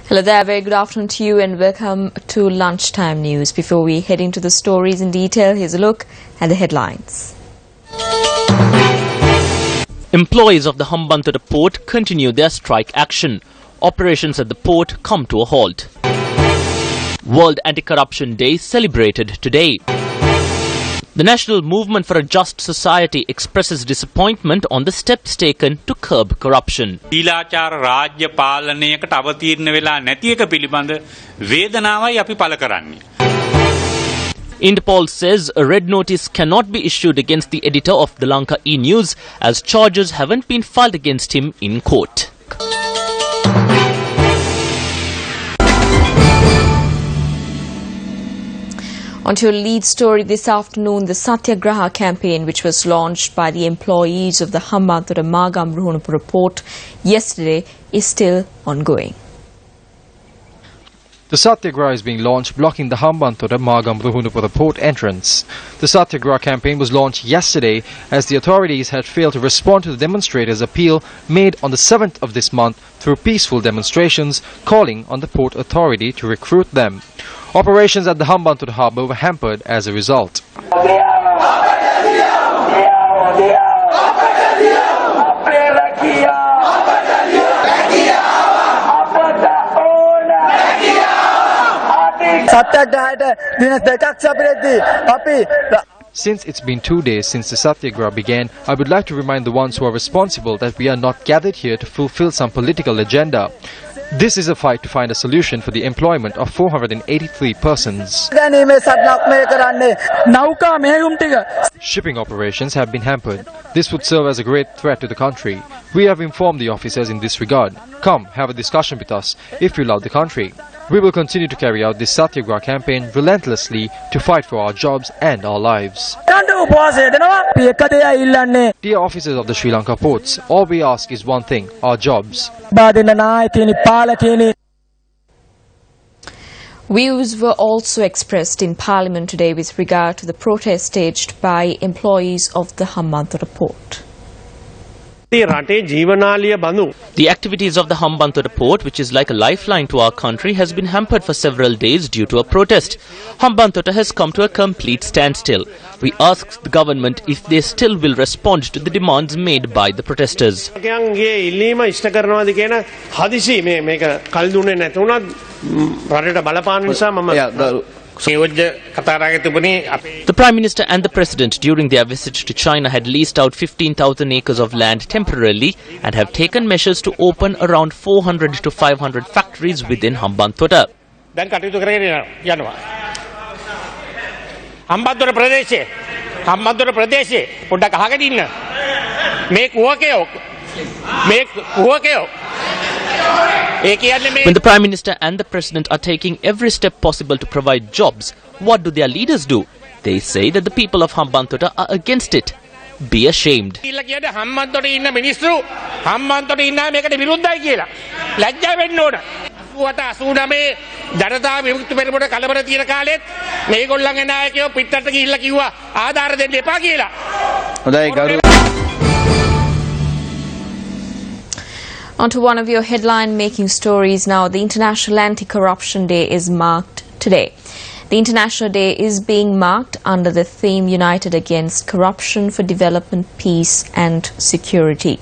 Hello there, very good afternoon to you and welcome to Lunchtime News. Before we head into the stories in detail, here's a look at the headlines. Employees of the Hambantota port continue their strike action. Operations at the port come to a halt. World Anti-Corruption Day celebrated today. The National Movement for a Just Society expresses disappointment on the steps taken to curb corruption. ඊලාචාර රාජ්‍ය පාලනයකට අවතීර්ණ වෙලා නැති එක පිළිබඳ වේදනාවයි අපි පළ කරන්නේ. Interpol says a red notice cannot be issued against the editor of the Lanka e-News as charges haven't been filed against him in court. On to your lead story this afternoon, the Satyagraha campaign, which was launched by the employees of the Hambantota Magam Ruhunupura port yesterday, is still ongoing. The Satyagraha is being launched, blocking the Hambantota Magam Ruhunupura port entrance. The Satyagraha campaign was launched yesterday as the authorities had failed to respond to the demonstrators' appeal made on the 7th of this month through peaceful demonstrations calling on the port authority to recruit them. Operations at the Hambantota harbour were hampered as a result. Since it's been 2 days since the Satyagraha began, I would like to remind the ones who are responsible that we are not gathered here to fulfill some political agenda. This is a fight to find a solution for the employment of 483 persons. Shipping operations have been hampered. This would serve as a great threat to the country. We have informed the officers in this regard. Come, have a discussion with us if you love the country. We will continue to carry out this Satyagraha campaign relentlessly to fight for our jobs and our lives. Dear officers of the Sri Lanka ports, all we ask is one thing, our jobs. Views were also expressed in Parliament today with regard to the protest staged by employees of the Hambantota port. The activities of the Hambantota port, which is like a lifeline to our country, has been hampered for several days due to a protest. Hambantota has come to a complete standstill. We asked the government if they still will respond to the demands made by the protesters. The Prime Minister and the President during their visit to China had leased out 15,000 acres of land temporarily and have taken measures to open around 400 to 500 factories within Hambantota. Hambantota ප්‍රදේශයේ පොඩ්ඩක් අහගෙන ඉන්න මේ කුවකයෝ When the Prime Minister and the President are taking every step possible to provide jobs, what do their leaders do? They say that the people of Hambantota are against it. Be ashamed. Hambantota ඉන්න මිනිස්සු හම්බන්තොට ඉන්න මේකට විරුද්ධයි කියලා ලැජ්ජා වෙන්න ඕන. 89 ජනතා විමුක්ති පෙරමුණ කලබල තියෙන කාලෙත් මේගොල්ලන්ගේ නායකයෝ පිටරට ගිහිල්ලා කිව්වා ආධාර දෙන්න එපා කියලා. On to one of your headline-making stories now. The International Anti-Corruption Day is marked today. The International Day is being marked under the theme United Against Corruption for Development, Peace and Security.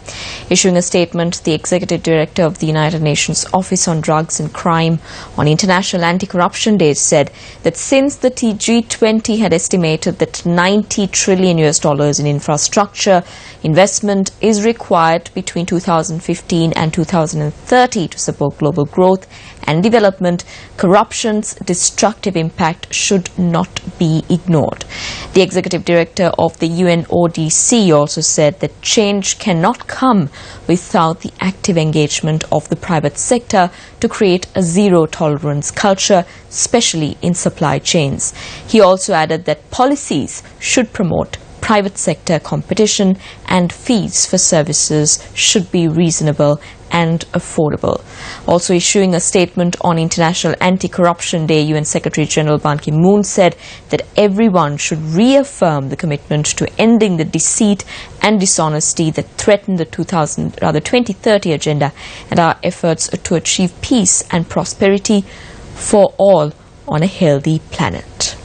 Issuing a statement, the Executive Director of the United Nations Office on Drugs and Crime on International Anti-Corruption Day said that since the G20 had estimated that $90 trillion in infrastructure investment is required between 2015 and 2030 to support global growth and development, corruption's destructive impact should not be ignored. The Executive Director of the UNODC also said that change cannot come without the active engagement of the private sector to create a zero-tolerance culture, especially in supply chains. He also added that policies should promote private sector competition and fees for services should be reasonable and affordable. Also issuing a statement on International Anti-Corruption Day, UN Secretary General Ban Ki-moon said that everyone should reaffirm the commitment to ending the deceit and dishonesty that threaten the 2030 agenda and our efforts to achieve peace and prosperity for all on a healthy planet.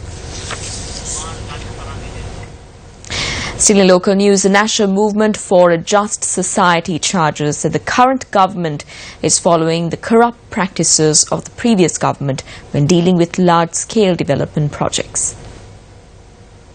Still in local news, the National Movement for a Just Society charges that the current government is following the corrupt practices of the previous government when dealing with large-scale development projects.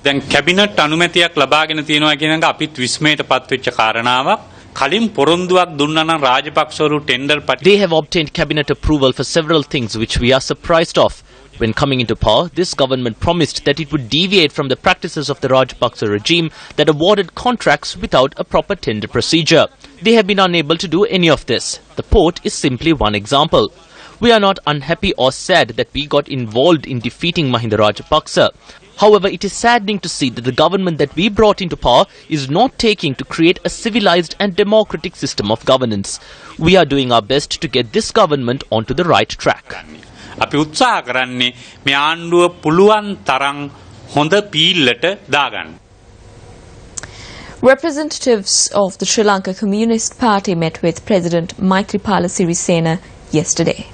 දැන් cabinet අනුමැතියක් ලබාගෙන තියෙනවා කියන එක අපිත් විස්මයටපත් වෙච්ච කාරණාවක්. කලින් පොරොන්දුවක් දුන්නා නම් රාජපක්ෂවරු tender They have obtained cabinet approval for several things which we are surprised of. When coming into power, this government promised that it would deviate from the practices of the Rajapaksa regime that awarded contracts without a proper tender procedure. They have been unable to do any of this. The port is simply one example. We are not unhappy or sad that we got involved in defeating Mahinda Rajapaksa. However, it is saddening to see that the government that we brought into power is not taking to create a civilized and democratic system of governance. We are doing our best to get this government onto the right track. අපි උත්සාහ කරන්නේ මේ ආණ්ඩුව පුළුවන් තරම් හොඳ පීල්ලට දාගන්න. Representatives of the Sri Lanka Communist Party met with President Maithripala Sirisena yesterday.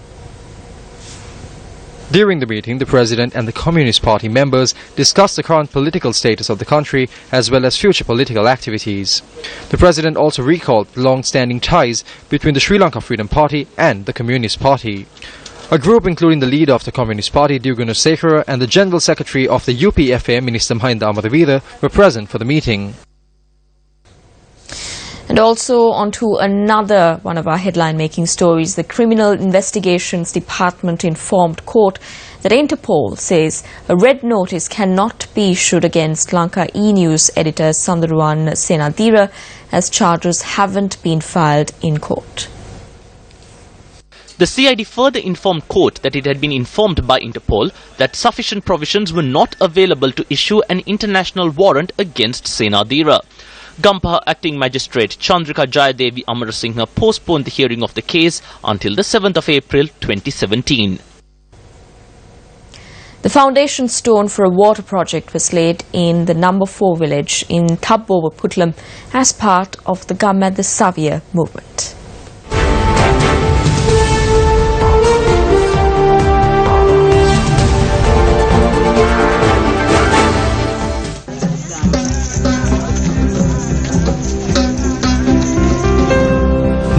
During the meeting, the President and the Communist Party members discussed the current political status of the country as well as future political activities. The President also recalled the long-standing ties between the Sri Lanka Freedom Party and the Communist Party. A group including the leader of the Communist Party, Dugunasekara, and the General Secretary of the UPFA, Minister Mahinda Amaravira, were present for the meeting. And also on to another one of our headline-making stories. The Criminal Investigations Department informed court that Interpol says a red notice cannot be issued against Lanka E-News editor Sandharuwan Senadira as charges haven't been filed in court. The CID further informed court that it had been informed by Interpol that sufficient provisions were not available to issue an international warrant against Senadira. Gampaha Acting Magistrate Chandrika Jayadevi Amarasinghe postponed the hearing of the case until the 7th of April 2017. The foundation stone for a water project was laid in the number 4 village in Thabbowa Putlam as part of the Gamad the Savia movement.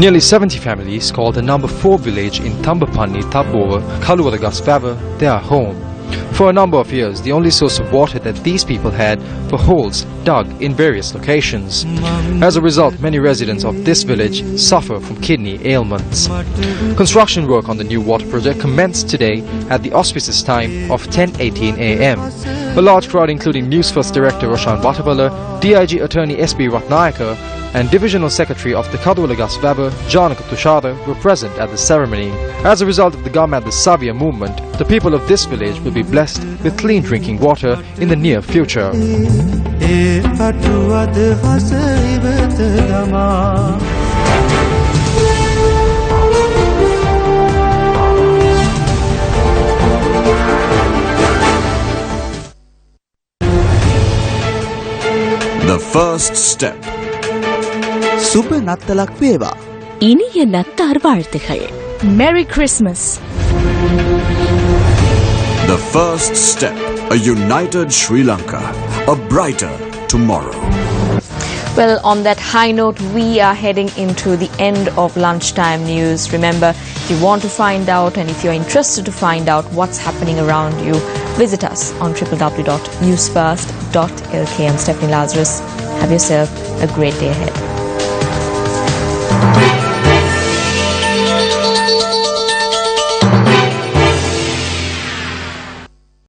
Nearly 70 families called the number 4 village in Thambapani, Thabbowa, Kaluwadagasvava their home. For a number of years, the only source of water that these people had were holes dug in various locations. As a result, many residents of this village suffer from kidney ailments. Construction work on the new water project commenced today at the auspicious time of 10:18 a.m. A large crowd including Newsfirst Director Roshan Vatabala, DIG Attorney S.B. Ratnayaka and Divisional Secretary of the Kaluwadagasvava, Janaka Tushara, were present at the ceremony. As a result of the Gamad the Savia movement, the people of this village will be blessed with clean drinking water in the near future. The first step. සුබ නත්තලක් වේවා. இனிய நத்தார் வாழ்த்துகள். Merry Christmas. The first step. A united Sri Lanka. A brighter tomorrow. Well, on that high note, we are heading into the end of lunchtime news. Remember, if you want to find out and if you're interested to find out what's happening around you, visit us on www.newsfirst.lk. I'm Stephanie Lazarus. Have yourself a great day ahead.